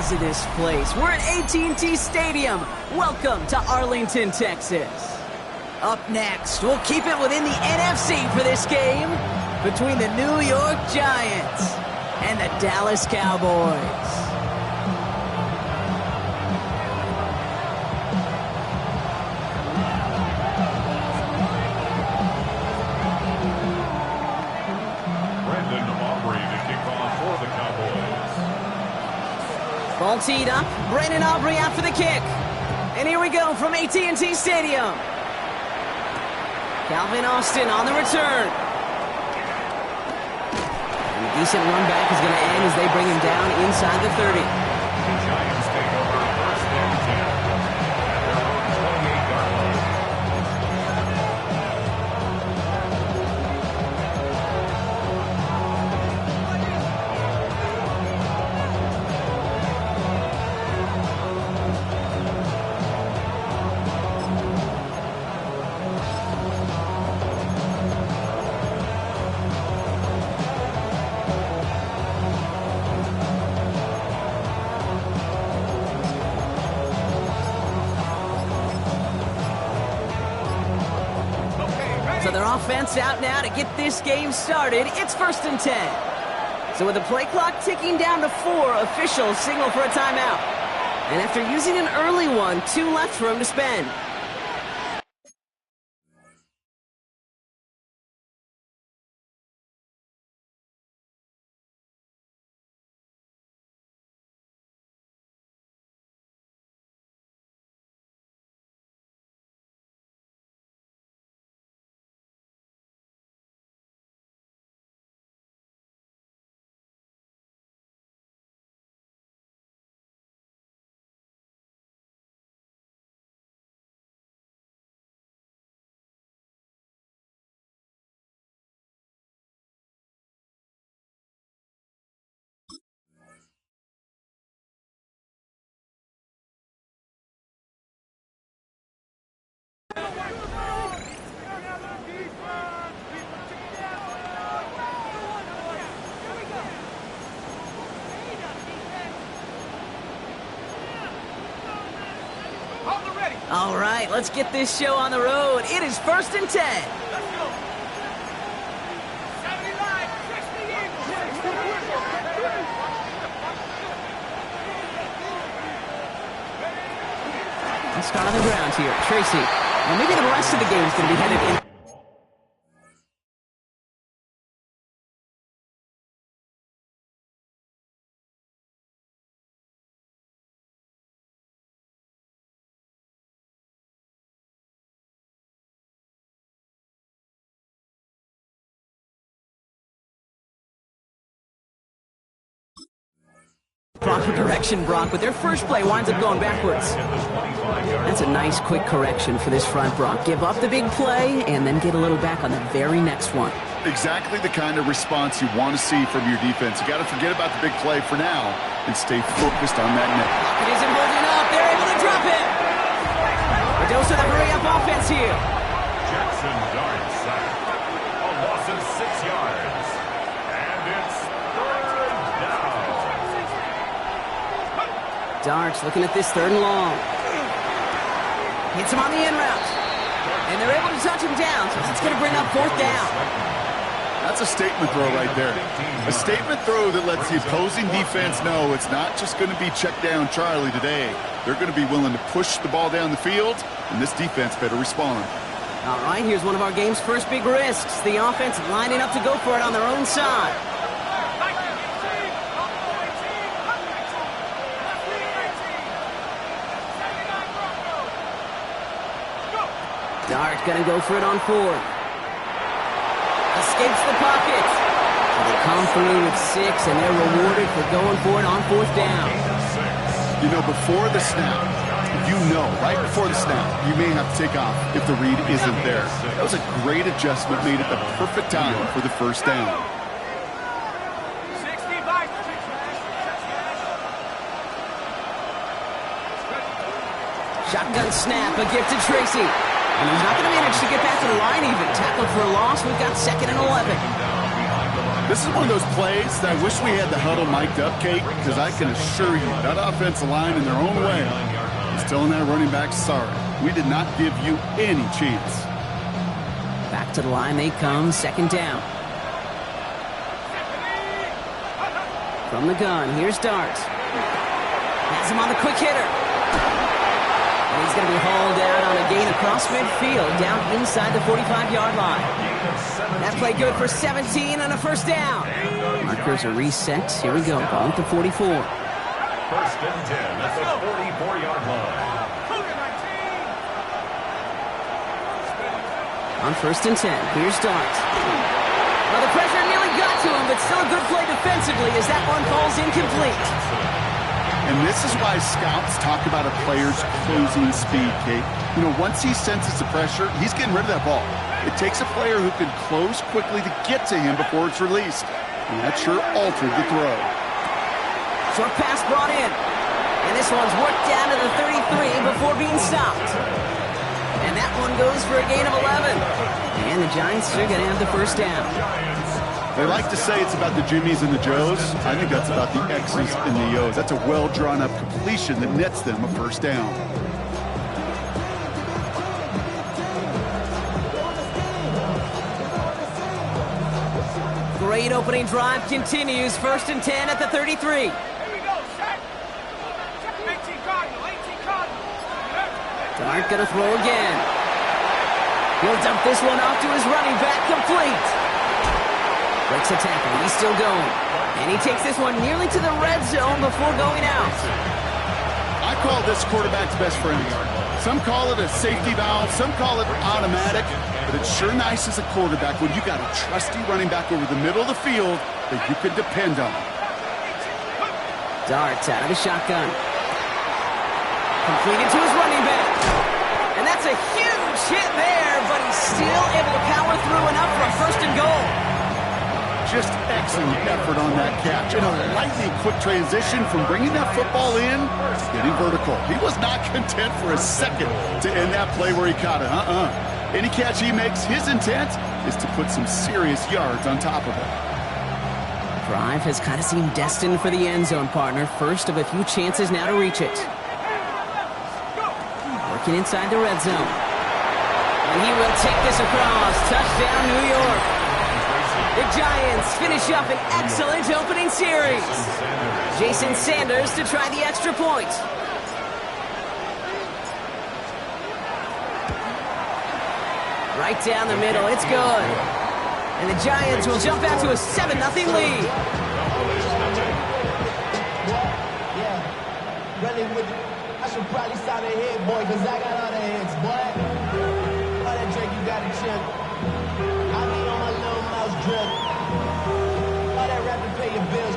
size of this place. We're at AT&T Stadium. Welcome to Arlington, Texas. Up next, we'll keep it within the NFC for this game between the New York Giants and the Dallas Cowboys. Ball teed up. Brandon Aubrey out for the kick. And here we go from AT&T Stadium. Calvin Austin on the return. And a decent run back is going to end as they bring him down inside the 30. The Giants take over first and 10 at their own 28-yard line. So their offense out now to get this game started. It's first and 10. So with the play clock ticking down to 4, officials signal for a timeout. And after using an early one, 2 left for him to spend. All right, let's get this show on the road. It is first and 10. Let's go. 79, 60 Let's start on the ground here. Tracy. Well, maybe the rest of the game is going to be headed in. Proper direction, Brock, but their first play winds up going backwards. That's a nice, quick correction for this front, Brock. Give up the big play and then get a little back on the very next one. Exactly the kind of response you want to see from your defense. You got to forget about the big play for now and stay focused on that net. It isn't moving up. They're able to drop it. A dose of the hurry-up offense here. Jackson Dart sack. A loss of 6 yards. And it's third down. Darts looking at this 3rd and long. Hits him on the in route. And they're able to touch him down, so it's going to bring up 4th down. That's a statement throw right there. A statement throw that lets the opposing defense know it's not just going to be check down Charlie today. They're going to be willing to push the ball down the field, and this defense better respond. All right, here's one of our game's first big risks. The offense lining up to go for it on their own side. Dart gonna go for it on 4th. Escapes the pocket. So they come through with 6, and they're rewarded for going for it on 4th down. You know, before the snap, right before the snap, you may have to take off if the read isn't there. That was a great adjustment made at the perfect time for the first down. Shotgun snap, a gift to Tracy. And he's not going to manage to get back to the line even. Tackled for a loss. We've got 2nd and 11. This is one of those plays that I wish we had the huddle mic'd up, Kate, because I can assure you that offensive line in their own way is telling that running back, sorry, we did not give you any chance. Back to the line they come, second down. From the gun, here's Dart. Has him on the quick hitter. And he's going to be hauled out on a gain across midfield, down inside the 45-yard line. That play good for 17 and a first down. Markers are reset. Here we go, ball at the 44. First and 10 at the 44-yard line. On first and 10, here's Dart. Well, the pressure nearly got to him, but still a good play defensively as that one falls incomplete. And this is why scouts talk about a player's closing speed, Kate. You know, once he senses the pressure, he's getting rid of that ball. It takes a player who can close quickly to get to him before it's released. And that sure altered the throw. Short pass brought in. And this one's worked down to the 33 before being stopped. And that one goes for a gain of 11. And the Giants are going to have the first down. They like to say it's about the Jimmies and the Joes. I think that's about the X's and the O's. That's a well-drawn-up completion that nets them a first down. Great opening drive continues. First and 10 at the 33. Here we go, check. 18 Cardinal, 18 Cardinal. Dart gonna throw again. He'll dump this one off to his running back, complete. Breaks a tackle, he's still going. And he takes this one nearly to the red zone before going out. I call this quarterback's best friend. Some call it a safety valve, some call it automatic, but it's sure nice as a quarterback when you got a trusty running back over the middle of the field that you can depend on. Dart out of the shotgun. Completed to his running back. And that's a huge hit there, but he's still able to power through enough for a first and goal. Just excellent effort on that catch. And a lightning quick transition from bringing that football in to getting vertical. He was not content for a second to end that play where he caught it. Any catch he makes, his intent is to put some serious yards on top of it. Drive has kind of seemed destined for the end zone, partner. First of a few chances now to reach it. Working inside the red zone. And he will take this across. Touchdown, New York. The Giants finish up an excellent opening series. Jason Sanders to try the extra point. Right down the middle, it's good. And the Giants will jump out to a 7-0 lead. Yeah, running with it. I should probably start a head, boy, because I got all the heads, boy. All that drink you got to chip. I be on my little mouse drip. All that rapping pay your bills.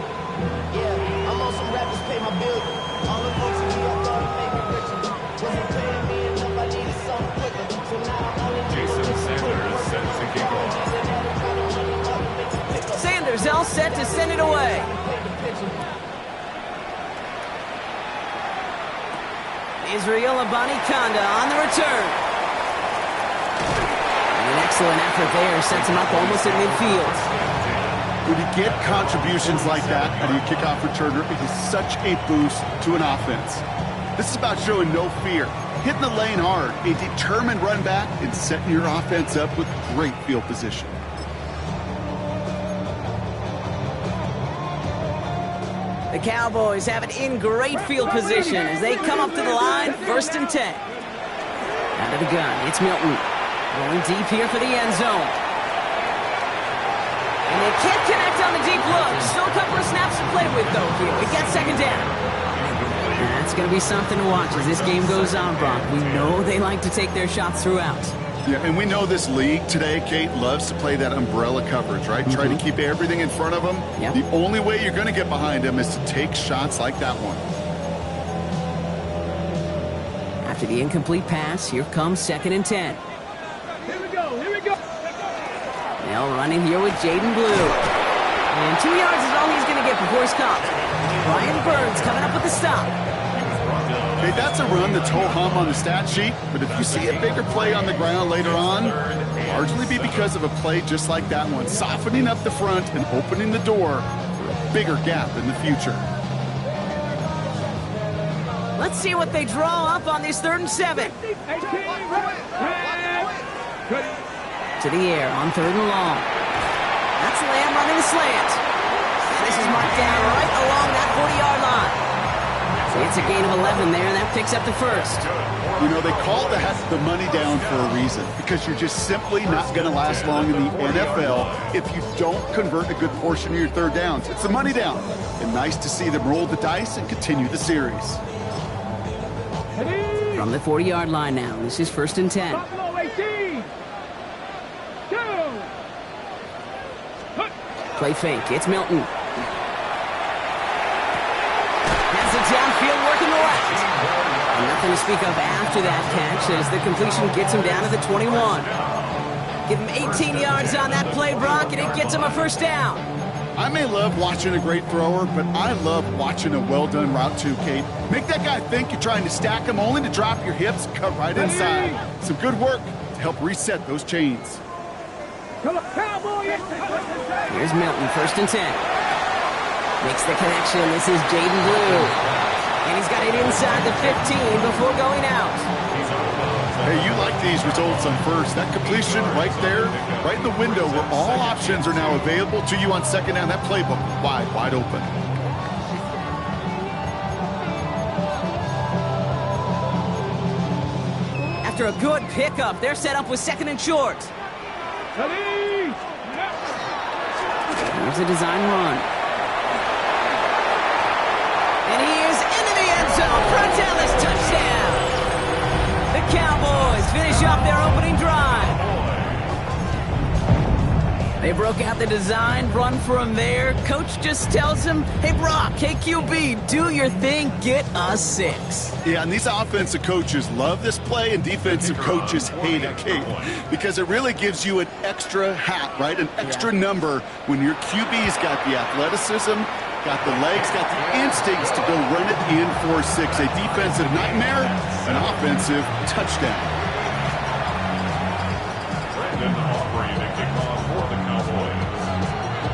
Yeah, I'm on some rappers pay my bills. All the folks in me, I thought it made me richer. Wasn't paying me enough, I needed something quicker. So now I'm only Jason Sanders set to kick off. Sanders all set to send it away. Israel Abanikanda on the return. An excellent effort there sets him up almost at midfield. When you get contributions like that out of your kickoff returner, it is such a boost to an offense. This is about showing no fear, hitting the lane hard, a determined run back, and setting your offense up with great field position. The Cowboys have it in great field position as they come up to the line, first and 10. Out of the gun, it's Milton. Rolling deep here for the end zone. And they can't connect on the deep look. Still a couple of snaps to play with, though, here. We get second down. That's going to be something to watch as this game goes on, Brock. We know they like to take their shots throughout. Yeah, and we know this league today, Kate, loves to play that umbrella coverage, right? Try to keep everything in front of them. Yep. The only way you're going to get behind them is to take shots like that one. After the incomplete pass, here comes second and 10. Here we go, here we go. Now running here with Jaden Blue. And 2 yards is all he's going to get before he's caught. Brian Burns coming up with the stop. Okay, that's a run that's ho-hum on the stat sheet, but if you see a bigger play on the ground later on, largely be because of a play just like that one, softening up the front and opening the door for a bigger gap in the future. Let's see what they draw up on this 3rd and 7. To the air on 3rd and long. That's Lamb running the slant. And this is marked down right along that 40-yard line. So it's a gain of 11 there, and that picks up the first. You know, they call the money down for a reason, because you're just simply not going to last long in the NFL if you don't convert a good portion of your 3rd downs. It's the money down. And nice to see them roll the dice and continue the series. From the 40-yard line now, this is 1st and 10. Play fake, it's Milton. Has it downfield working the left. And nothing to speak of after that catch as the completion gets him down to the 21. Give him 18 yards on that play, Brock, and it gets him a 1st down. I may love watching a great thrower, but I love watching a well-done route too, Kate. Make that guy think you're trying to stack him only to drop your hips, cut right inside. Some good work to help reset those chains. Here's Milton, 1st and 10. Makes the connection. This is Jaden Blue. And he's got it inside the 15 before going out. Hey, you like these results on 1st. That completion right there, right in the window where all options are now available to you on 2nd down. That playbook wide open. After a good pickup, they're set up with 2nd and short. Here's a design run. And he is into the end zone. Frontalis touchdown. The Cowboys finish off their opening drive. They broke out the design run from there. Coach just tells him, hey, Brock, hey, QB, do your thing, get a 6. Yeah, and these offensive coaches love this play, and defensive coaches hate it, Kate, because it really gives you an extra hat, right? An extra number when your QB's got the athleticism, got the legs, got the instincts to go run it in for 6. A defensive nightmare, an offensive touchdown.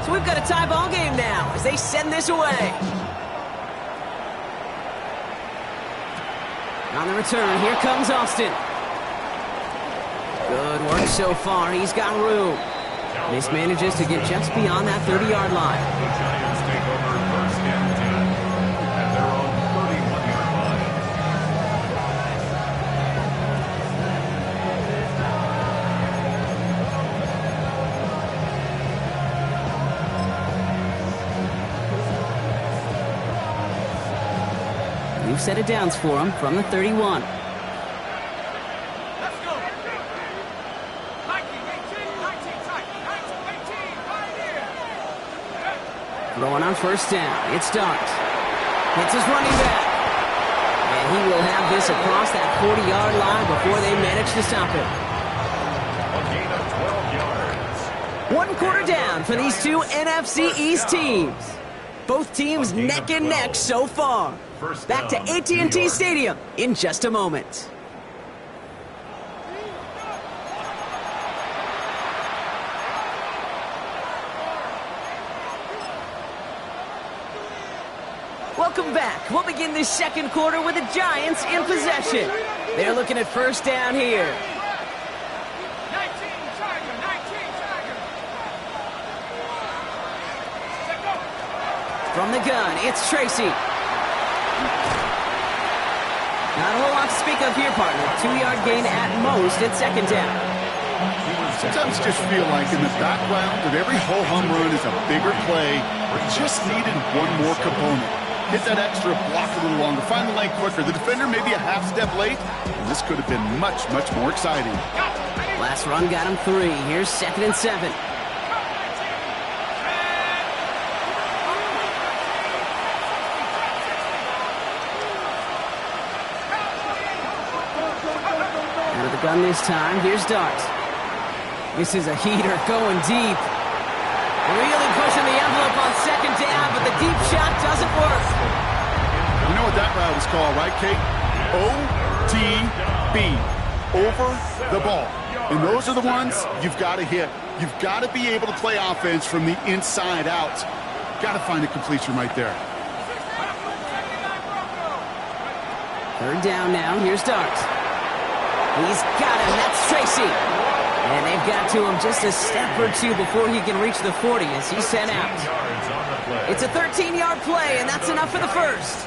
So we've got a tie ball game now as they send this away. On the return, here comes Austin. Good work so far. He's got room. This manages to get just beyond that 30-yard line. The Giants take over 1st and 10 at their own 31-yard line. New set of downs for him from the 31. Let's go. 19, 18, 19, tight. 19, 18, pioneer. Throwing on 1st down. It starts. Hits his running back. And he will have this across that 40-yard line before they manage to stop him. A gain of 12 yards. 1 quarter down for these two NFC East teams. Both teams neck and neck so far. Back to AT&T Stadium in just a moment. Welcome back. We'll begin this 2nd quarter with the Giants in possession. They're looking at 1st down here. 19, Tiger, 19, Tiger. Let go. From the gun, it's Tracy. Not a whole lot to speak of here, partner. 2-yard gain at most at 2nd down. Sometimes just feel like in the background of every ho-hum run is a bigger play. We just needed one more component. Hit that extra, block a little longer, find the lane quicker. The defender maybe a half step late, and this could have been much, much more exciting. Last run got him 3. Here's 2nd and 7. Out of the gun this time. Here's Dart. This is a heater going deep. Really pushing the envelope on 2nd down, but the deep shot doesn't work. You know what that route was called, right, Kate? OTB, over the ball. And those are the ones you've got to hit. You've got to be able to play offense from the inside out. Got to find a completion right there. Third down now. Here's Dart. He's got him. That's Tracy. And they've got to him just a step or two before he can reach the 40 as he's sent out. It's a 13-yard play, and that's enough for the first.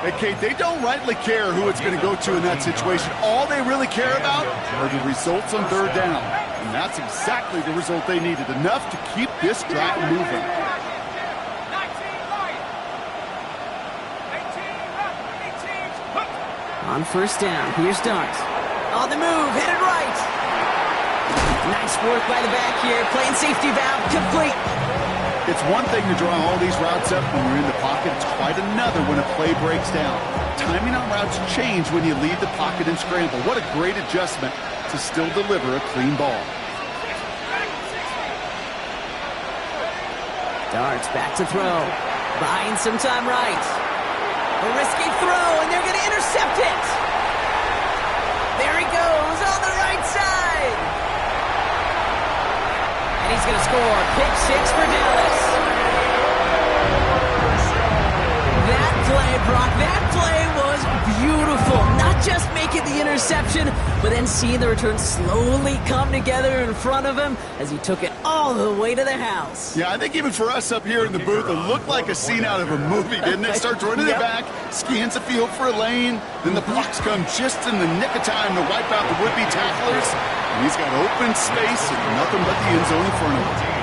Hey, Kate, they don't rightly care who it's going to go to in that situation. All they really care about are the results on third down. And that's exactly the result they needed. Enough to keep this drive moving. On first down, here's Dart. On the move, headed right. Nice work by the back here. Playing safety valve, complete. It's one thing to draw all these routes up when you're in the pocket. It's quite another when a play breaks down. Timing on routes change when you leave the pocket and scramble. What a great adjustment to still deliver a clean ball. Dart's back to throw. Buying some time right. A risky throw, and they're going to intercept it. There he goes on the right side. And he's going to score. Pick 6 for Dallas. That play, Brock, that play was beautiful. Not just making the interception, but then seeing the return slowly come together in front of him as he took it all the way to the house. Yeah, I think even for us up here in the booth, it looked like a scene out of a movie, didn't it? Starts running the back, scans the field for a lane, then the blocks come just in the nick of time to wipe out the would-be tacklers. And he's got open space and nothing but the end zone in front of him.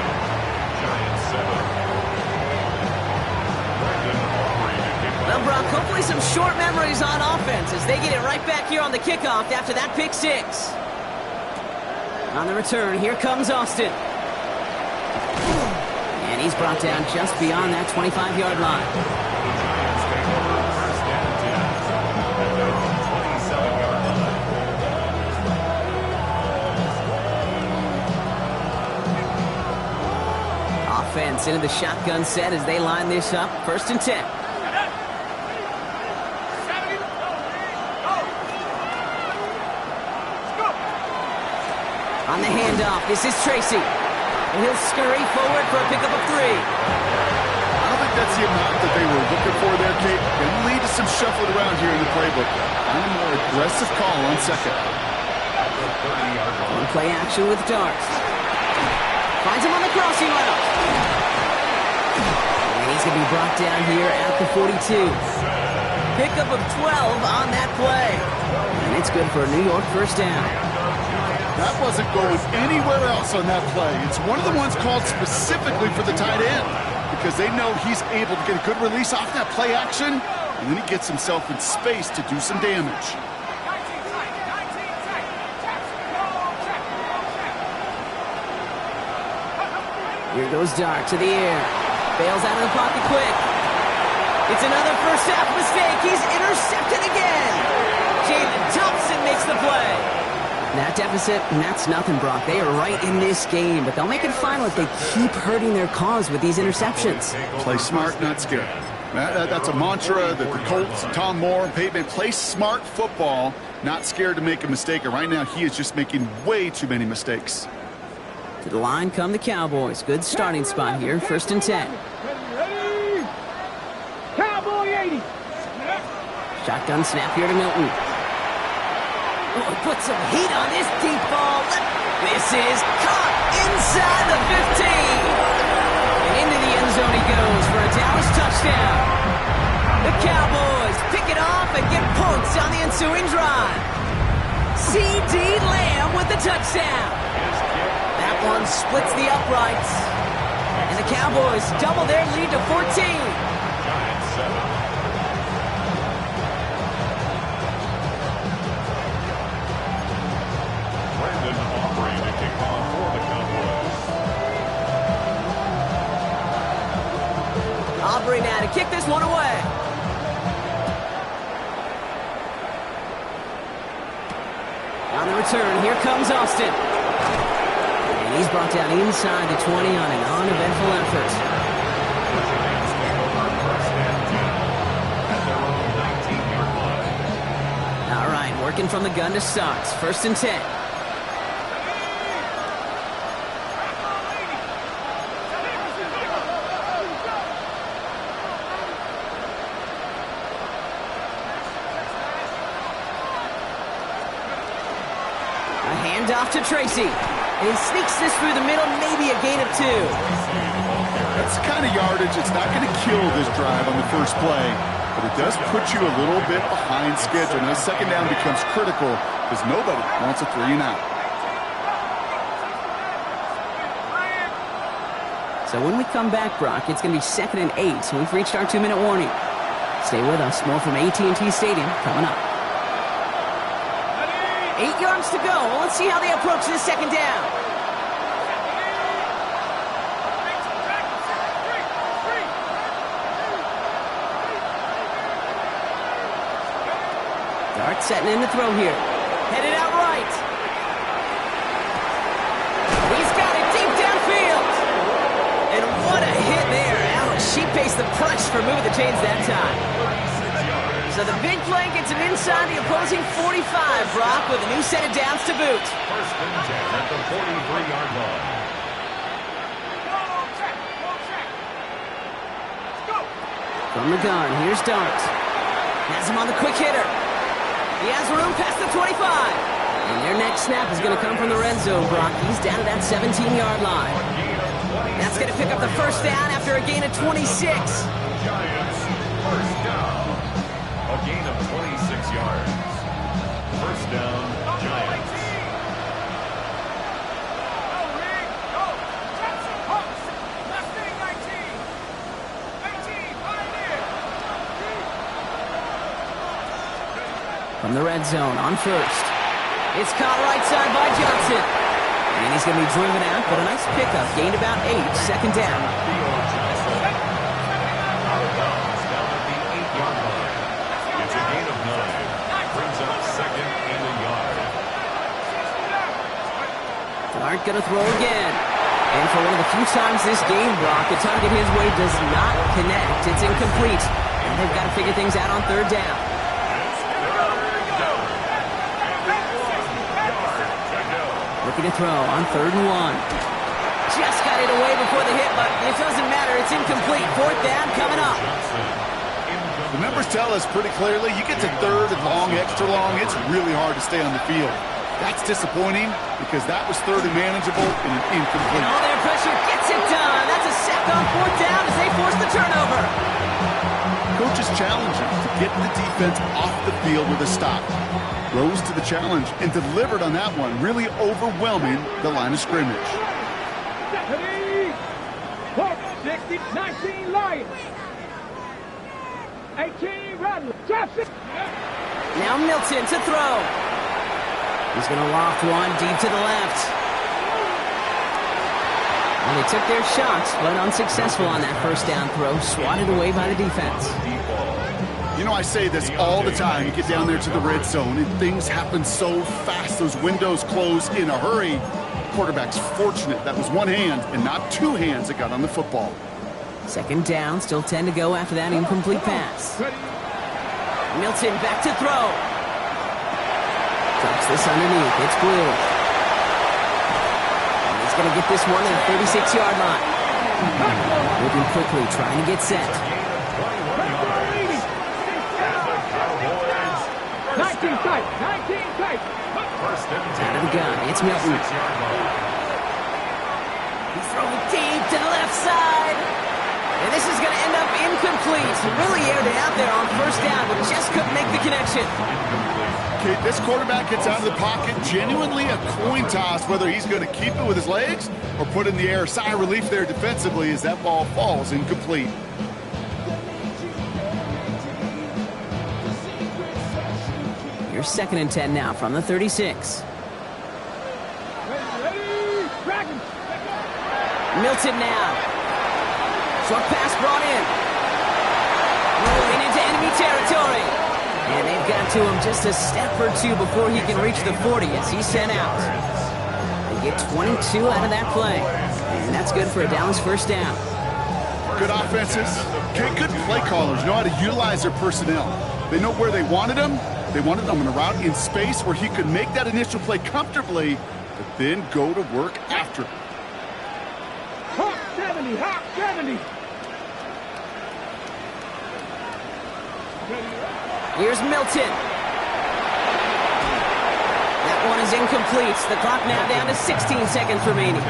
Well, Brock, hopefully some short memories on offense as they get it right back here on the kickoff after that pick 6. On the return, here comes Austin. And he's brought down just beyond that 25-yard line. Offense into the shotgun set as they line this up. 1st and 10. On the handoff, this is Tracy. And he'll scurry forward for a pickup of 3. I don't think that's the amount that they were looking for there, Kate. Going to lead to some shuffling around here in the playbook. And a more aggressive call on second. On play action with Dart. Finds him on the crossing route. And he's going to be brought down here at the 42. Pickup of 12 on that play. And it's good for a New York first down. That wasn't going anywhere else on that play. It's one of the ones called specifically for the tight end because they know he's able to get a good release off that play action, and then he gets himself in space to do some damage. Here goes Dart to the air. Bails out of the pocket quick. It's another first half mistake. He's intercepted again. Jaden Thompson makes the play. That deficit, and that's nothing, Brock. They are right in this game, but they'll make it final if they keep hurting their cause with these interceptions. Play smart, not scared. That's a mantra that the Colts, Tom Moore, Peyton, play smart football, not scared to make a mistake. And right now, he is just making way too many mistakes. To the line come the Cowboys. Good starting spot here. 1st and 10. Ready? Cowboy 80. Shotgun snap here to Milton. Oh, put some heat on this deep ball. This is caught inside the 15. And into the end zone he goes for a Dallas touchdown. The Cowboys pick it off and get points on the ensuing drive. C.D. Lamb with the touchdown. That one splits the uprights. And the Cowboys double their lead to 14. Aubrey now to kick this one away. On the return, here comes Austin. And he's brought down inside the 20 on an uneventful effort. Working from the gun to start. 1st and 10. A handoff to Tracy. And he sneaks this through the middle, maybe a gain of 2. That's the kind of yardage. It's not going to kill this drive on the first play, but it does put you a little bit behind schedule. Now, 2nd down becomes critical because nobody wants a 3-and-out. So when we come back, Brock, it's going to be 2nd and 8. So we've reached our 2-minute warning. Stay with us. More from AT&T Stadium coming up. 8 yards to go. Well, let's see how they approach this 2nd down. Dart setting in to throw here. Headed out right. He's got it deep downfield. And what a hit there. Alice, she paced the punch for moving the chains that time. So the big play gets him inside the opposing 45, Brock, with a new set of downs to boot. 1st and 10 at the 43-yard line. From the gun, here's Dart. Has him on the quick hitter. He has room past the 25. And their next snap is going to come from the red zone, Brock. He's down to that 17-yard line. That's going to pick up the 1st down after a gain of 26. Giants, 1st down. A gain of 26 yards. 1st down, Giants. From the red zone on 1st. It's caught right side by Johnson. And he's going to be driven out, but a nice pickup. Gained about 8. 2nd down. Out of bounds down at the 8-yard line. It's a gain of 9. Brings up 2nd and a yard. Dart going to throw again. And for one of the few times this game, Brock, the target his way does not connect. It's incomplete. And they've got to figure things out on 3rd down. Looking to throw on 3rd and 1. Just got it away before the hit, but it doesn't matter. It's incomplete. 4th down coming up. The numbers tell us pretty clearly, you get to 3rd and long, extra long, it's really hard to stay on the field. That's disappointing because that was 3rd and manageable and an incomplete. All their pressure gets it done. That's a sack on 4th down as they force the turnover. Coaches challenge him to get the defense off the field with a stop. Rose to the challenge and delivered on that one, really overwhelming the line of scrimmage. 60, 19 Lions. 18 Rattlers. Now Milton to throw. He's going to loft one deep to the left. And they took their shots, but unsuccessful on that 1st down throw. Swatted away by the defense. You know, I say this all the time. You get down there to the red zone, and things happen so fast. Those windows close in a hurry. Quarterback's fortunate that was one hand and not 2 hands that got on the football. 2nd down, still 10 to go after that incomplete pass. Milton back to throw. Drops this underneath. It's blue. And he's going to get this one at the 36-yard line. Moving quickly, trying to get set. 19 tight. 19 tight. Out of the gun. It's Milton. He's throwing deep to the left side. And this is going to end up incomplete. Really aired it out there on 1st down, but just couldn't make the connection. Okay, this quarterback gets out of the pocket. Genuinely a coin toss whether he's going to keep it with his legs or put it in the air. Sigh of relief there defensively as that ball falls incomplete. Here's 2nd and 10 now from the 36. Milton now. Short pass brought in. Moving into enemy territory. And they've got to him just a step or 2 before he can reach the 40 as he's sent out. They get 22 out of that play. And that's good for a Dallas 1st down. Good offenses. Okay, good play callers know how to utilize their personnel. They know where they wanted him. They wanted him on a route in space where he could make that initial play comfortably, but then go to work after. Hawk 70, Hawk 70. Here's Milton. That one is incomplete. The clock now down to 16 seconds remaining.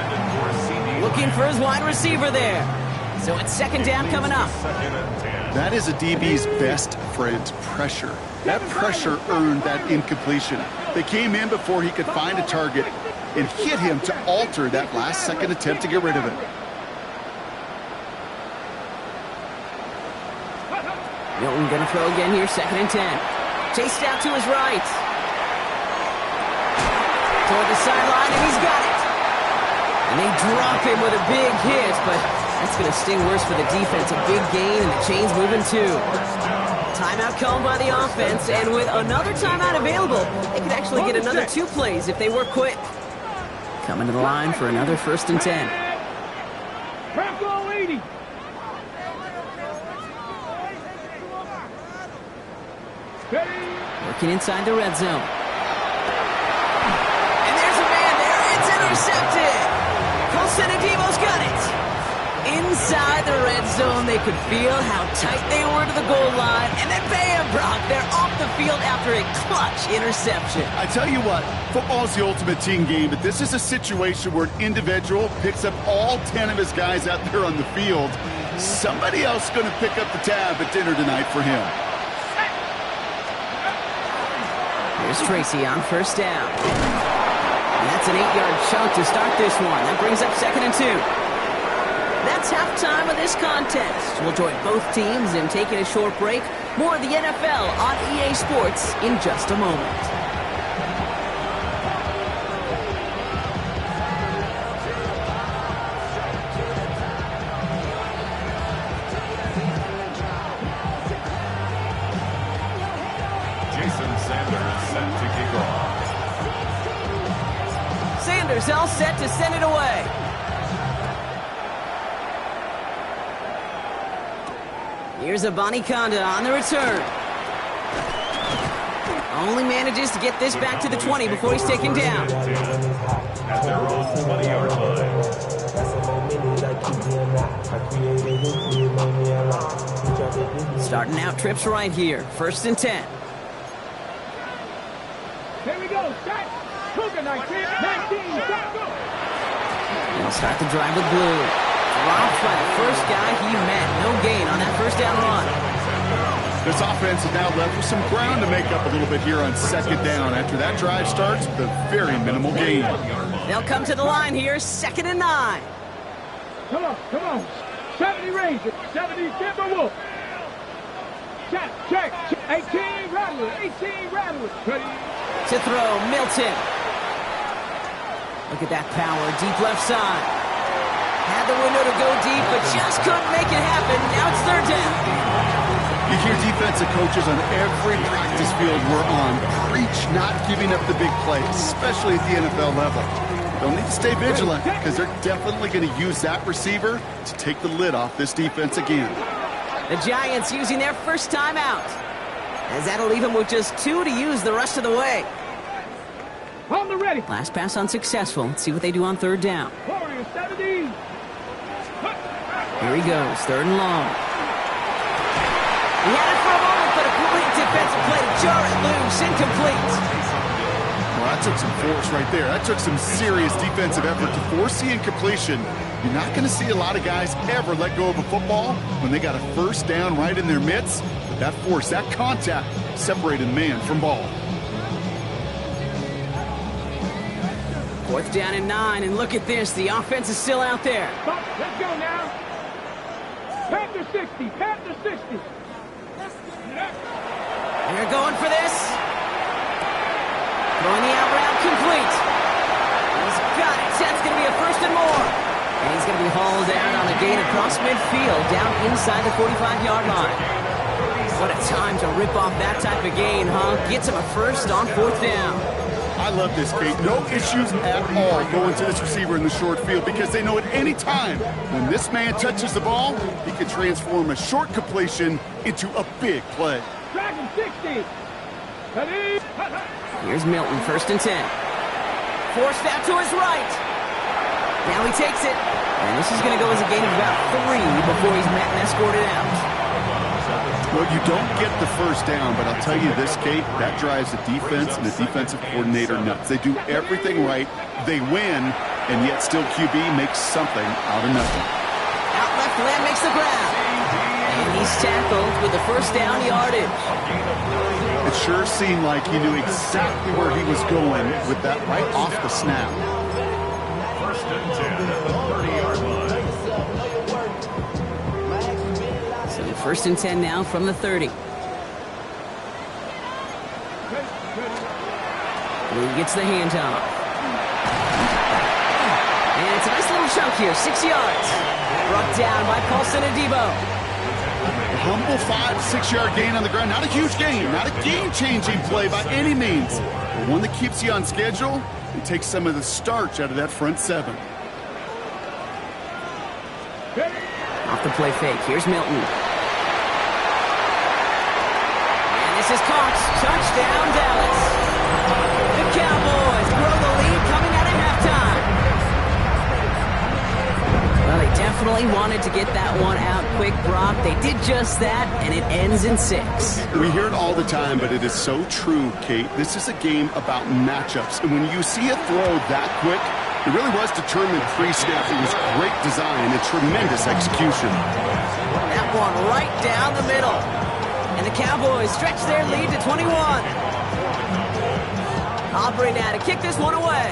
Looking for his wide receiver there. So it's second down coming up. That is a DB's best friend, pressure. That pressure earned that incompletion. They came in before he could find a target and hit him to alter that last second attempt to get rid of it. Milton gonna throw again here, second and 10. Chased out to his right. Toward the sideline, and he's got it. And they drop him with a big hit, but that's gonna sting worse for the defense. A big gain, and the chain's moving too. Timeout called by the offense, and with another timeout available, they could actually get another 2 plays if they work quick. Coming to the line for another first and 10. Bronco 80. Working inside the red zone. And there's a man there. It's intercepted. Colson Adebo's got it. Inside the red zone, they could feel how tight they were to the goal line. And then bam, Brock, they're off the field after a clutch interception. I tell you what, football is the ultimate team game, but this is a situation where an individual picks up all 10 of his guys out there on the field. Somebody else is going to pick up the tab at dinner tonight for him. Here's Tracy on first down. And that's an 8-yard chunk to start this one. That brings up second and 2. That's halftime of this contest. We'll join both teams in taking a short break. More of the NFL on EA Sports in just a moment. Sanders all set to send it away. Here's Abanikanda on the return. Only manages to get this back to the 20 before he's taken down. At their own 20-yard line. Starting out trips right here. First and 10. Here we go. Start. Cougar 19. 19. Start. Go. They'll start the drive with blue. Dropped by the first guy he met. No gain on that first down run. This offense is now left with some ground to make up a little bit here on second down after that drive starts with a very minimal gain. They'll come to the line here, second and 9. Come on, come on. 70 Ranger, 70 Timberwolf. Check, check, 18 Rattler, 18 Rattler. Ready? To throw, Milton. Look at that power, deep left side. Had the window to go deep, but just couldn't make it happen. Now it's third down. You hear defensive coaches on every practice field we're on preach not giving up the big plays, especially at the NFL level. They'll need to stay vigilant because they're definitely going to use that receiver to take the lid off this defense again. The Giants using their first time out, as that'll leave them with just 2 to use the rest of the way. On the ready. Last pass unsuccessful. Let's see what they do on third down. Warriors 70. Here he goes, third and long. He had it for a moment, but a great defensive play to jar it loose, incomplete. Well, that took some force right there. That took some serious defensive effort to force the incompletion. You're not going to see a lot of guys ever let go of a football when they got a first down right in their midst. But that force, that contact, separated man from ball. Fourth down and 9, and look at this. The offense is still out there. Let's go now. Panther 60, Panther 60. They're going for this. Throwing the out route complete. He's got it. That's going to be a first and more. And he's going to be hauled down on a gain across midfield, down inside the 45-yard line. What a time to rip off that type of gain, huh? Gets him a first on fourth down. I love this, Kate. No issues at all going to this receiver in the short field because they know at any time when this man touches the ball, he can transform a short completion into a big play. Dragon 60. Ready? Here's Milton, 1st and 10. Forced out to his right. Now he takes it. And this is going to go as a gain of about 3 before he's met and escorted out. Well, you don't get the first down, but I'll tell you this, Kate, that drives the defense and the defensive coordinator nuts. They do everything right. They win, and yet still QB makes something out of nothing. Out left, Lamb makes the grab. And he's tackled with the first down yardage. It sure seemed like he knew exactly where he was going with that right off the snap. 1st and 10 at the 30-yard line. So 1st and 10 now from the 30. Blue gets the handoff. And it's a nice little chunk here, 6 yards. Brought down by Paulson Adebo. A humble 5 to 6 yard gain on the ground. Not a huge gain, not a game-changing play by any means, but one that keeps you on schedule and takes some of the starch out of that front 7. Off the play fake, here's Milton. And this is caught. Touchdown, Dallas. The Cowboys grow the lead coming out of halftime. Well, they definitely wanted to get that one out quick, Brock. They did just that, and it ends in 6. We hear it all the time, but it is so true, Kate. This is a game about matchups. And when you see a throw that quick, it really was determined pre-snap. It was great design and tremendous execution. That one right down the middle. And the Cowboys stretch their lead to 21. Aubrey now to kick this one away.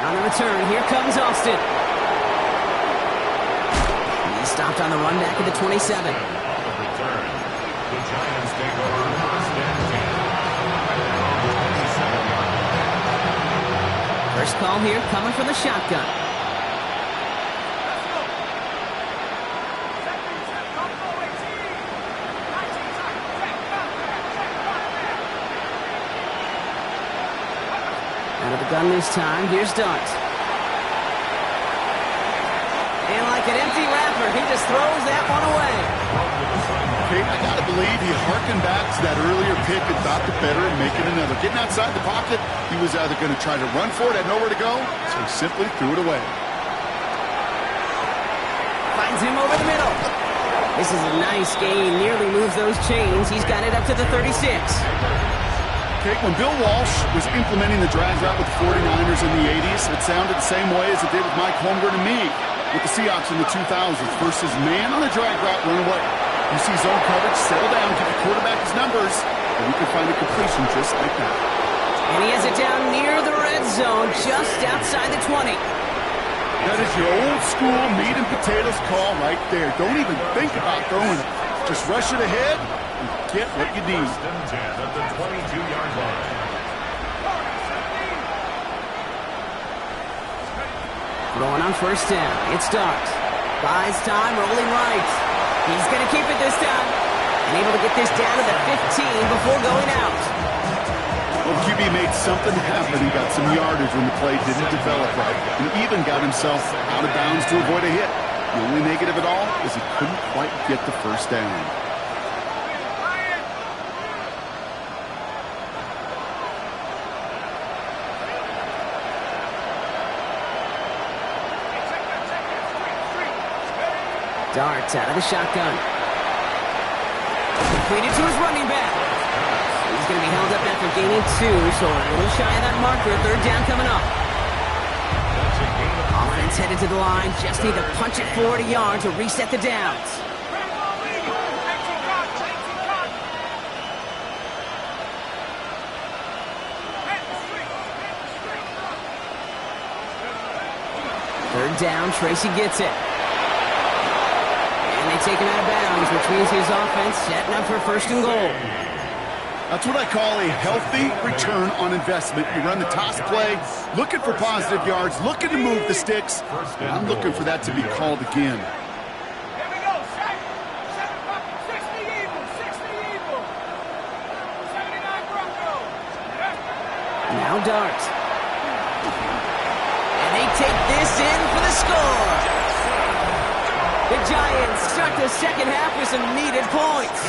On the return, here comes Austin. He's stopped on the run back at the 27. On the return, the Giants take over 1st and 10. First call here coming from the shotgun. Out of the gun this time, here's Dart. And like an empty wrapper, he just throws that one away. Kate, I gotta believe he harkened back to that earlier pick and thought the better and make it another. Getting outside the pocket, he was either going to try to run for it, had nowhere to go, so he simply threw it away. Finds him over the middle. This is a nice gain, nearly moves those chains. He's got it up to the 36. Kate, when Bill Walsh was implementing the drag route with the 49ers in the 80s, it sounded the same way as it did with Mike Holmgren and me with the Seahawks in the 2000s. Versus man on a drag route, run away. You see zone coverage, settle down, give the quarterback his numbers, and we can find a completion just like that. And he has it down near the red zone, just outside the 20. That is your old school meat and potatoes call right there. Don't even think about throwing it. Just rush it ahead and get what you need. 1st and 10 at the 22-yard line. Throwing on 1st down. It's Dart. Buys time, rolling right. He's going to keep it this time. And able to get this down to the 15 before going out. Well, QB made something happen. He got some yardage when the play didn't develop right. And even got himself out of bounds to avoid a hit. The only negative at all is he couldn't quite get the first down. Dart out of the shotgun. Completed to his running back. He's going to be held up after gaining 2, so a little shy of that marker. 3rd down coming up. Offense headed to the line. Just need to punch it forward a yard to reset the downs. Third down, Tracy gets it. And they take him out of bounds, which means his offense setting up for 1st and goal. That's what I call a healthy return on investment. You run the toss play, looking for positive yards, looking to move the sticks. And I'm looking for that to be called again. Here we go. 60 Eagles. 60 Eagles. 79 Broncos. Now Dart. And they take this in for the score. The Giants start the second half with some needed points.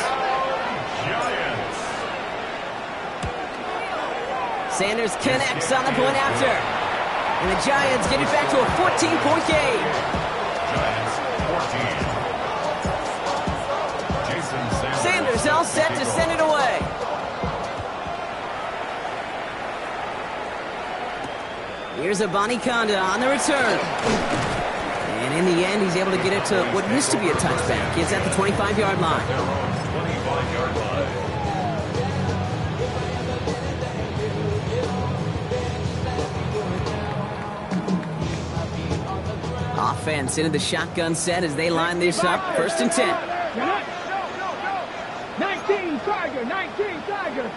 Giants. Sanders connects on the point after. And the Giants get it back to a 14-point game. Giants 14. Jason Sanders all set to send it away. Here's a Conda on the return. And in the end, he's able to get it to what used to be a touchback. It's at the 25-yard line. 25-yard line. Offense into the shotgun set as they line this up. 1st and 10. 19 Tiger, 19 Tiger.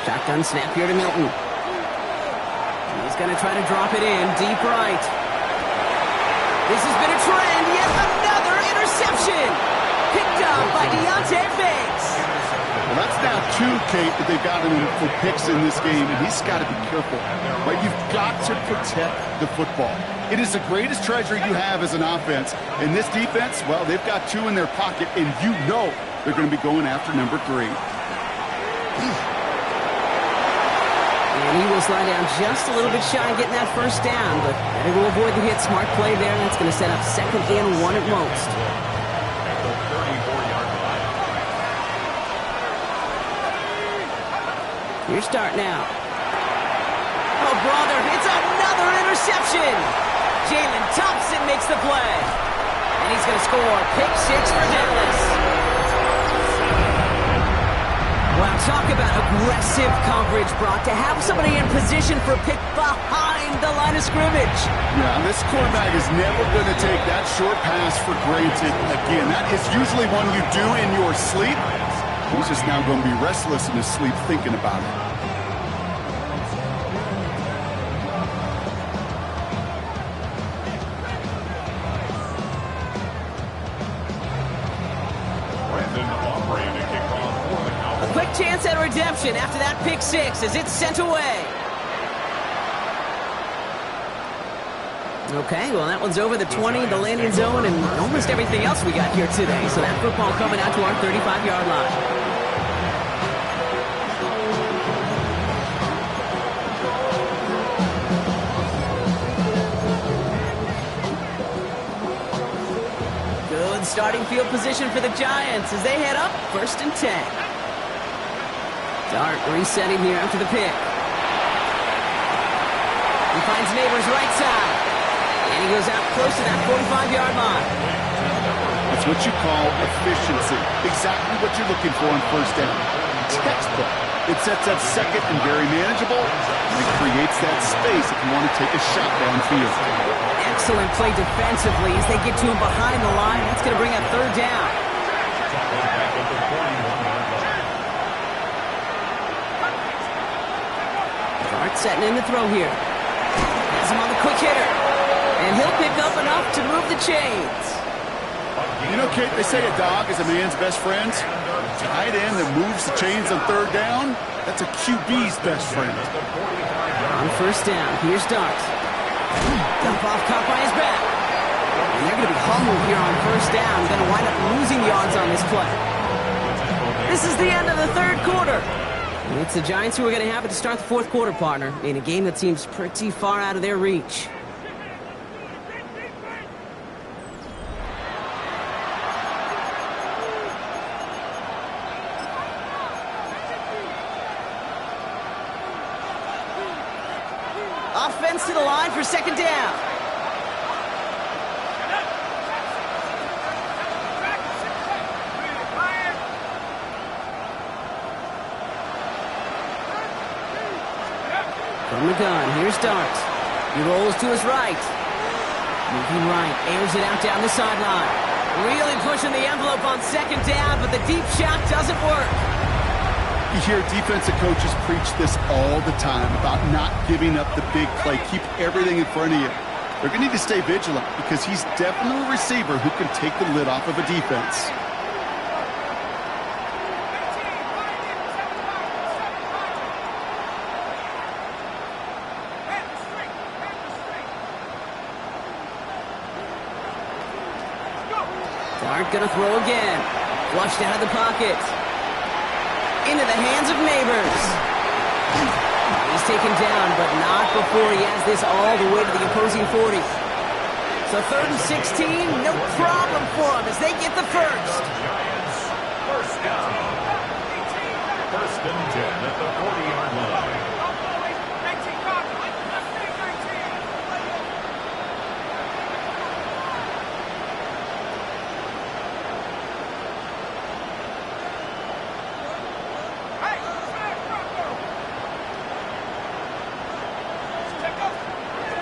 Shotgun snap here to Milton. He's going to try to drop it in deep right. This has been a trend. Yet another interception. Picked up by Deontay Banks. Well, that's now 2, Kate, that they've gotten him for picks in this game, and he's got to be careful. Right? You've got to protect the football. It is the greatest treasure you have as an offense. And this defense, well, they've got 2 in their pocket, and you know they're going to be going after number 3. And he will slide down just a little bit shy of getting that first down, but they will avoid the hit. Smart play there, and that's going to set up 2nd and 1 at most. At the 34-yard line. Your start now. Oh, brother, it's another interception. Jalen Thompson makes the play. And he's going to score. Pick 6 for Dallas. Wow, talk about aggressive coverage, Brock. To have somebody in position for a pick behind the line of scrimmage. Yeah, this quarterback is never going to take that short pass for granted. Again, that is usually one you do in your sleep. He's just now going to be restless in his sleep thinking about it. Chance at redemption after that pick 6 as it's sent away. Okay, well, that one's over the 20, the landing zone, and almost everything else we got here today. So that football coming out to our 35-yard line. Good starting field position for the Giants as they head up 1st and 10. Dart resetting here after the pick. He finds Neighbors right side. And he goes out close to that 45-yard line. That's what you call efficiency. Exactly what you're looking for on 1st down. Textbook. It sets up 2nd and very manageable. And it creates that space if you want to take a shot downfield. Excellent play defensively as they get to him behind the line. That's going to bring up 3rd down. Setting in the throw here. Has him on the quick hitter. And he'll pick up enough to move the chains. You know, Kate, they say a dog is a man's best friend. Tight end that moves the chains on 3rd down, that's a QB's best friend. On 1st down, here's Dart. Dump off, caught by his back. And they're going to be humbled here on 1st down. Going to wind up losing yards on this play. This is the end of the 3rd quarter. It's the Giants who are going to have it to start the 4th quarter, partner, in a game that seems pretty far out of their reach. Offense to the line for 2nd down. From the gun, here's Dart. He rolls to his right. Moving right, airs it out down the sideline. Really pushing the envelope on 2nd down, but the deep shot doesn't work. You hear defensive coaches preach this all the time about not giving up the big play. Keep everything in front of you. They're going to need to stay vigilant because he's definitely a receiver who can take the lid off of a defense. Dart gonna throw again. Flushed out of the pocket. Into the hands of Neighbors. He's taken down, but not before he has this all the way to the opposing 40. So 3rd and 16, no problem for him as they get the first. Giants, first down. 1st and 10 at the 40-yard line.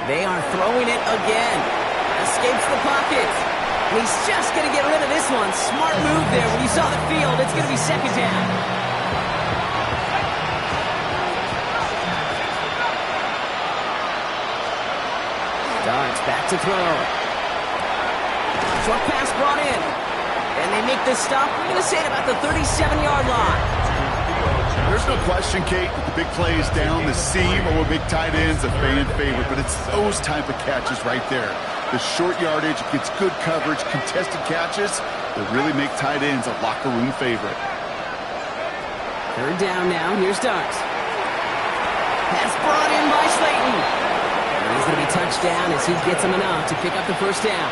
They are throwing it again. Escapes the pocket. And he's just going to get rid of this one. Smart move there. When you saw the field, it's going to be 2nd down. Darts back to throw. Short pass brought in. And they make this stop. We're going to say it about the 37-yard line. There's no question, Kate, that the big plays down the seam or with big tight ends a fan favorite, but it's those type of catches right there. The short yardage, gets good coverage, contested catches that really make tight ends a locker room favorite. 3rd down now. Here's Darts. Pass brought in by Slayton. And he's going to be touched down as he gets him enough to pick up the 1st down.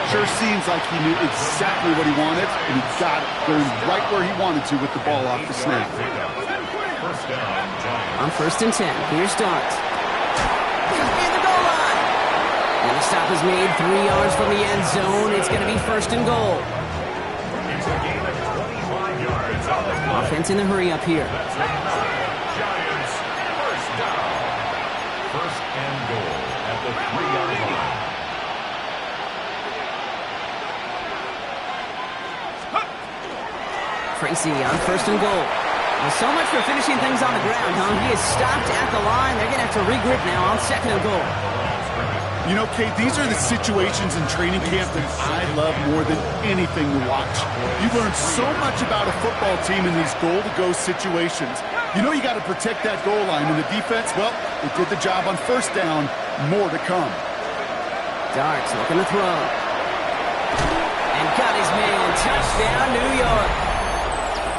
Sure seems like he knew exactly what he wanted, and he got it going right where he wanted to with the ball off the snap. First down, Giants. On 1st and 10, here's Darts. In the goal line. And the stop is made 3 yards from the end zone. It's going to be 1st and goal. It's a gain of 25 yards on the play. Offense in the hurry up here. That's it. Giants, first down. 1st and goal at the 3-yard line. Tracy on 1st and goal. Well, so much for finishing things on the ground, huh? He is stopped at the line. They're going to have to regroup now on 2nd and goal. You know, Kate, these are the situations in training camp that I love more than anything to watch. You learn so much about a football team in these goal-to-go situations. You know you got to protect that goal line, and the defense, well, they did the job on 1st down. More to come. Darts looking to throw. And got his man. Touchdown, New York.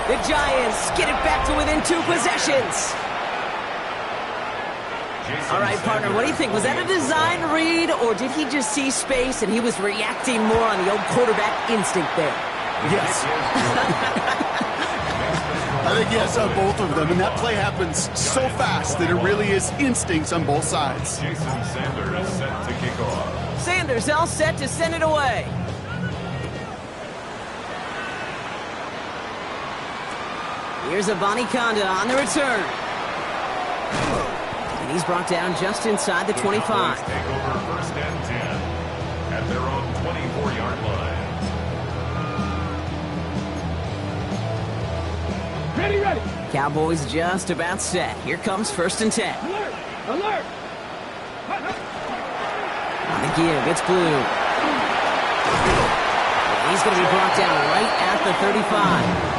The Giants get it back to within 2 possessions. All right, partner, what do you think? Was that a design read, or did he just see space and he was reacting more on the old quarterback instinct there? Yes. I think yes on both of them, and that play happens so fast that it really is instincts on both sides. Jason Sanders set to kick off. Sanders all set to send it away. Here's Abanikanda on the return. And he's brought down just inside the 25. Take over 1st and 10 at their own 24-yard line. Ready. Cowboys just about set. Here comes 1st and 10. Alert. On the give, it's Blue. He's going to be brought down right at the 35.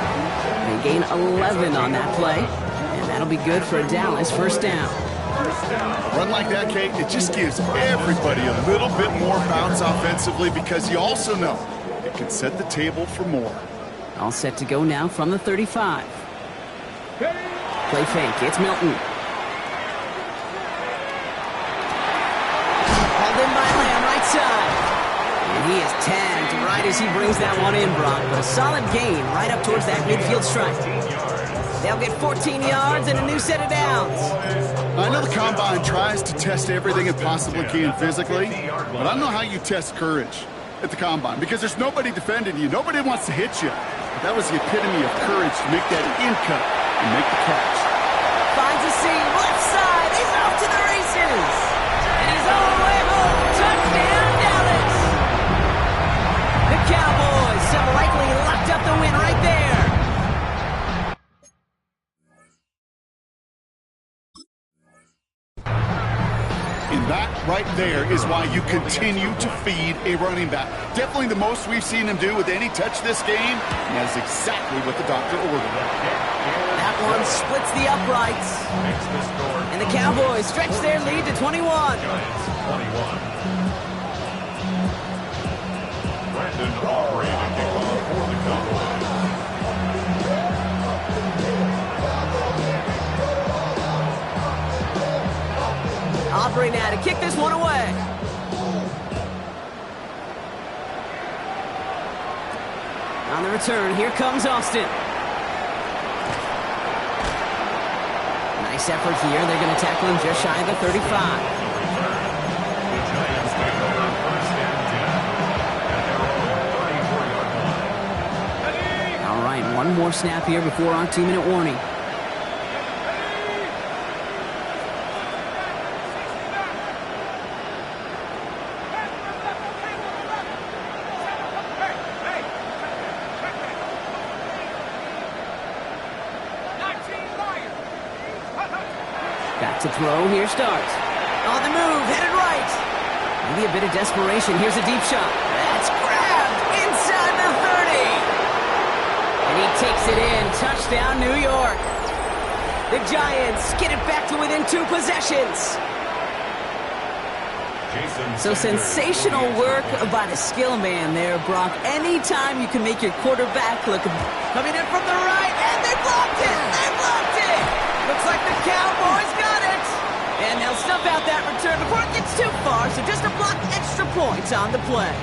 They gain 11 on that play, and that'll be good for a Dallas 1st down. A run like that, Kate, it just gives everybody a little bit more bounce offensively because you also know it can set the table for more. All set to go now from the 35. Play fake, it's Milton. Held in by Lamb, right side. And he is tagged right as he brings that one in, Brock. But a solid gain right up towards that midfield stripe. They'll get 14 yards and a new set of downs. I know the Combine tries to test everything it possibly can physically, but I don't know how you test courage at the Combine because there's nobody defending you. Nobody wants to hit you. But that was the epitome of courage to make that in cut and make the catch. Finds a seam, left side. He's off to the races. And he's all the way home. Touchdown, Dallas. The Cowboys have likely locked up the win right there. And that right there is why you continue to feed a running back. Definitely the most we've seen him do with any touch this game, and that is exactly what the doctor ordered. That one splits the uprights. And the Cowboys stretch their lead to 21. Giants 21. Madden operating kickoff for the Cowboys. Aubrey now to kick this one away. On the return, here comes Austin. Nice effort here. They're going to tackle him just shy of the 35. The Giants take over first and 10 at their own 34-yard line. All right, one more snap here before our 2-minute warning. Back to throw, here starts. On the move, headed right. Maybe a bit of desperation. Here's a deep shot. That's grabbed inside the 30. And he takes it in. Touchdown, New York. The Giants get it back to within 2 possessions. So sensational work by the skill man there, Brock. Anytime you can make your quarterback look coming in from the right, and they blocked it! They blocked it! Looks like the Cowboys got it! And they'll snuff out that return before it gets too far, so just a block extra points on the play.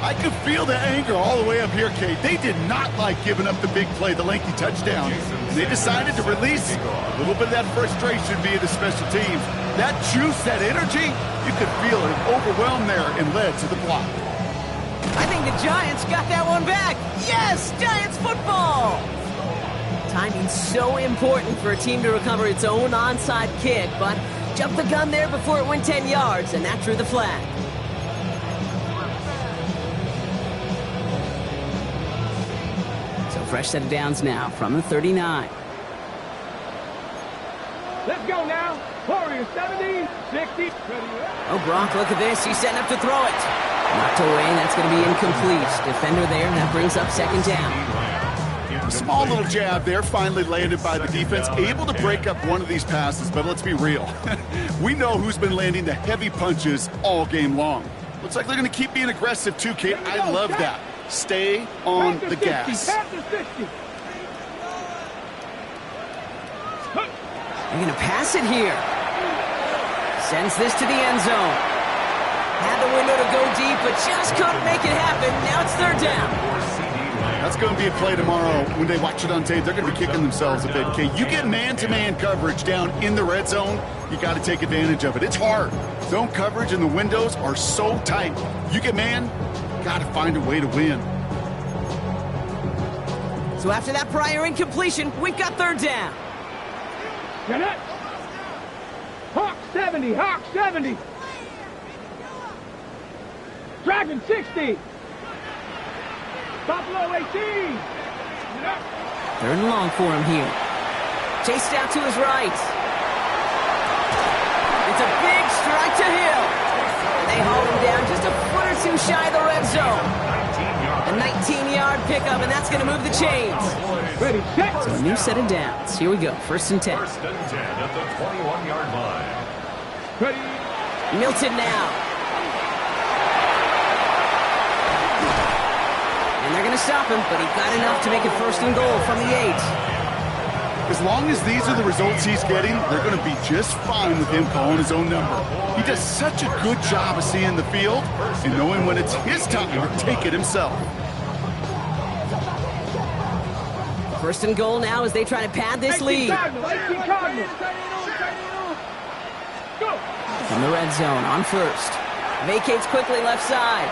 I could feel the anger all the way up here, Kate. They did not like giving up the big play, the lengthy touchdown. They decided to release a little bit of that frustration via the special teams. That juice, that energy, you could feel it overwhelmed there and led to the block. I think the Giants got that one back. Yes, Giants football! Timing's so important for a team to recover its own onside kick, but jumped the gun there before it went 10 yards, and that drew the flag. So fresh set of downs now from the 39. Let's go now. Warriors 70, 60. Oh, Brock, look at this. He's setting up to throw it. Knocked away, and that's going to be incomplete. Defender there, and that brings up second down. A small little jab there, finally landed by the defense, able to break up one of these passes, but let's be real. We know who's been landing the heavy punches all game long. Looks like they're going to keep being aggressive too, Kate. I love that. Stay on the gas. They're going to pass it here. Sends this to the end zone. Had the window to go deep, but just couldn't make it happen. Now it's third down. That's going to be a play tomorrow. When they watch it on tape, they're going to be kicking themselves a bit. Okay, you get man-to-man coverage down in the red zone, you got to take advantage of it. It's hard. Zone coverage and the windows are so tight. You get man, got to find a way to win. So after that prior incompletion, we've got third down. Get it. Hawk 70, Hawk 70. Dragon 60. Buffalo 18. Third and long for him here. Chased out to his right. It's a big strike to Hill. They haul him down just a foot or two shy of the red zone. A 19-yard pickup, and that's going to move the chains. Ready, set. So a new set of downs. Here we go. First and 10. First and 10 at the 21-yard line. Ready. Milton now. And they're going to stop him, but he got enough to make it first and goal from the 8. As long as these are the results he's getting, they're going to be just fine with him calling his own number. He does such a good job of seeing the field and knowing when it's his time to take it himself. First and goal now as they try to pad this lead. From the red zone on first. Vacates quickly left side.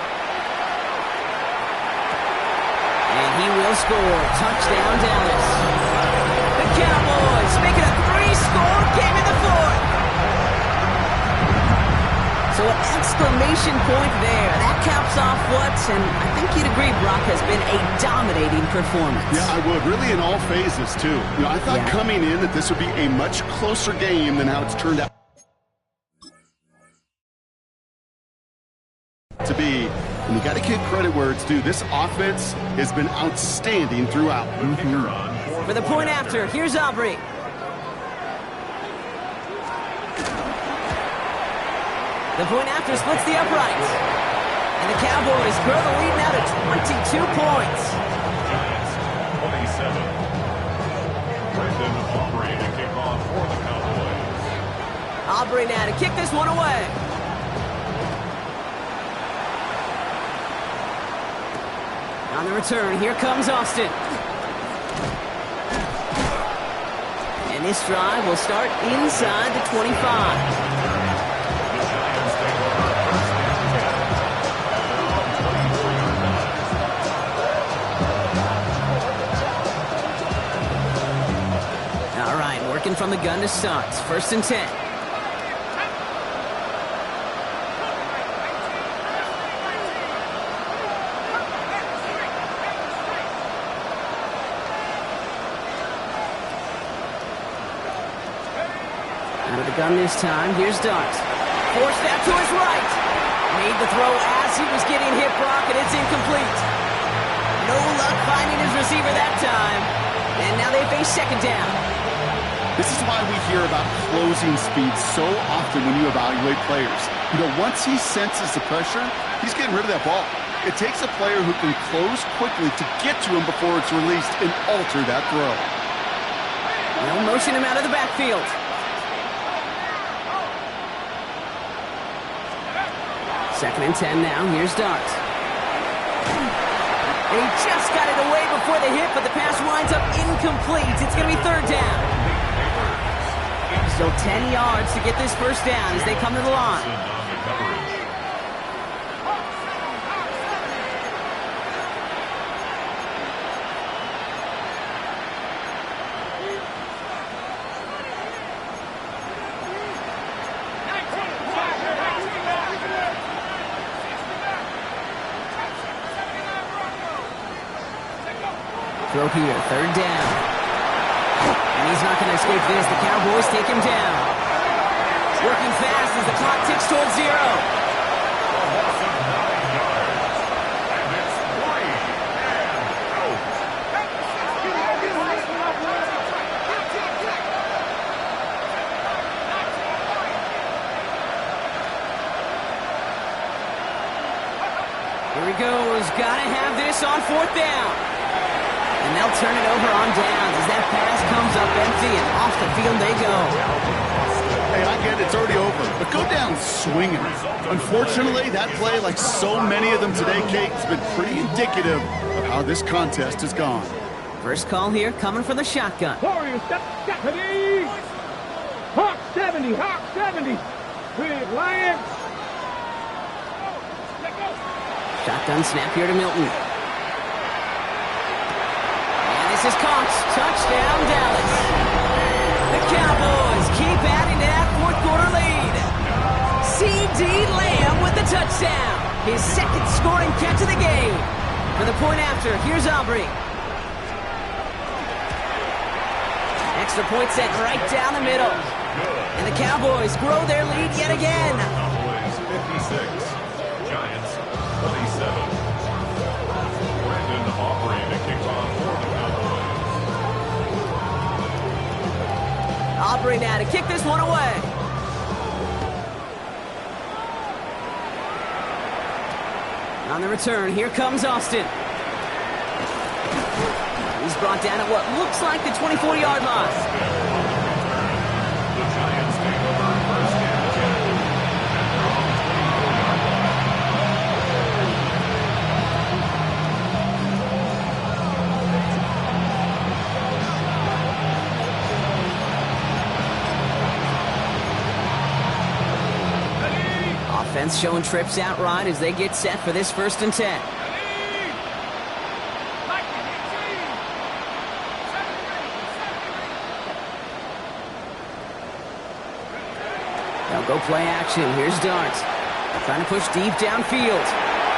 And he will score. Touchdown, Dallas. The Cowboys make it a 3-score game in the fourth. So an exclamation point there. That caps off what, and I think you'd agree, Brock, has been a dominating performance. Yeah, I would. Really in all phases, too. You know, I thought coming in that this would be a much closer game than how it's turned out to be. And you got to give credit where it's due. This offense has been outstanding throughout. For the point after, here's Aubrey. The point after splits the uprights. And And the Cowboys grow the lead now to 22 points. Giants 27. Brendan Aubrey to kick off for the Cowboys. Aubrey now to kick this one away. On the return, here comes Austin. And this drive will start inside the 25. From the gun to start. 1st and 10. Out of the gun this time. Here's Dart. Forced out to his right. Made the throw as he was getting hit, Brock, and it's incomplete. No luck finding his receiver that time. And now they face 2nd down. This is why we hear about closing speed so often when you evaluate players. You know, once he senses the pressure, he's getting rid of that ball. It takes a player who can close quickly to get to him before it's released and alter that throw. They'll motion him out of the backfield. Second and 10 now. Here's Dart. And he just got it away before the hit, but the pass winds up incomplete. It's going to be 3rd down. Still 10 yards to get this 1st down as they come to the line. Throw here, 3rd down. He's not going to escape this. The Cowboys take him down. Working fast as the clock ticks towards 0. And it's 3 and out. Here he goes. Got to have this on 4th down. And they'll turn it over on downs as that pass comes up empty and off the field they go. Hey, I get it, it's already over, but go down swinging. Unfortunately, that play, like so many of them today, Kate, has been pretty indicative of how this contest has gone. First call here coming from the shotgun. Warriors, step, Hawk 70, Hawk 70. Big Lions. Shotgun snap here to Milton. This is caught. Touchdown, Dallas. The Cowboys keep adding to that 4th quarter lead. C.D. Lamb with the touchdown. His 2nd scoring catch of the game. For the point after, here's Aubrey. Extra point set right down the middle. And the Cowboys grow their lead yet again. Cowboys 56. Giants 27. Brendan Aubrey to kick off for the Cowboys. Aubrey now to kick this one away. On the return, here comes Austin. He's brought down at what looks like the 24-yard line. The Giants take over 1st and 10. Offense showing trips out right as they get set for this 1st and 10. They'll go play action. Here's Dart. Trying to push deep downfield.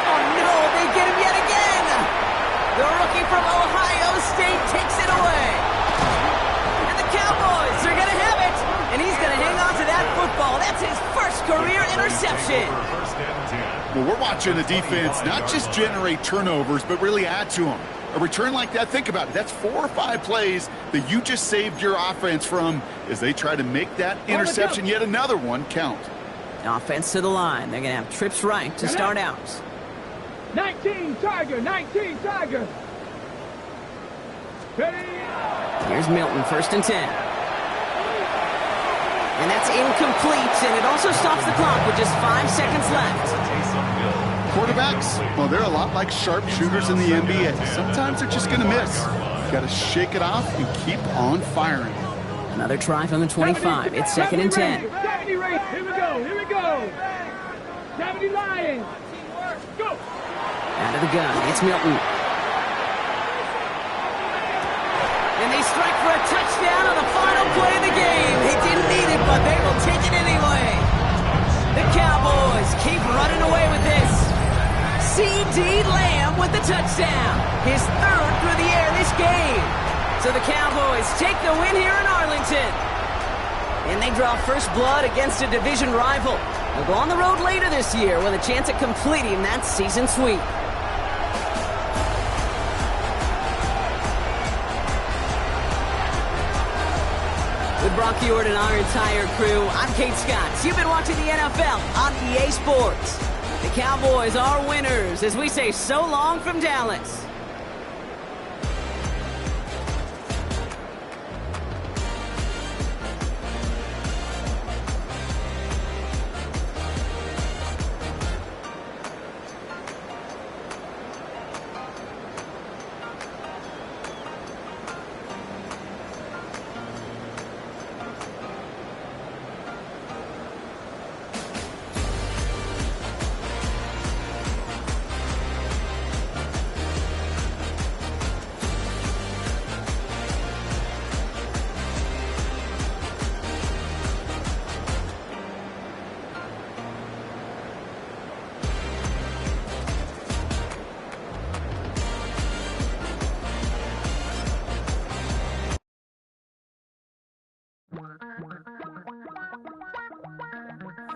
Oh no, they get him yet again! The rookie from Ohio State takes it away. And the Cowboys are going to have it. And he's going to hang on to that football. That's his first career interception. Well, we're watching the defense not just generate turnovers, but really add to them. A return like that, think about it. That's 4 or 5 plays that you just saved your offense from as they try to make that interception, yet another one, count. Offense to the line. They're going to have trips right to start out. 19, Tiger. 19, Tiger. Ready? Here's Milton, 1st and 10. And that's incomplete, and it also stops the clock with just 5 seconds left. Quarterbacks, well, they're a lot like sharpshooters in the NBA. Sometimes they're just going to miss. Got to shake it off and keep on firing. Another try from the 25. It's 2nd and 10. 70 Raiders. Here we go. Here we go. 70 Lions. Go. Out of the gun. It's Milton. And they strike for a touchdown on the final play of the game. They didn't need it, but they will take it anyway. The Cowboys keep running away with this. C.D. Lamb with the touchdown. His 3rd through the air this game. So the Cowboys take the win here in Arlington. And they draw first blood against a division rival. They'll go on the road later this year with a chance at completing that season sweep. With Brock Ewart and our entire crew, I'm Kate Scott. You've been watching the NFL on EA Sports. The Cowboys are winners as we say so long from Dallas.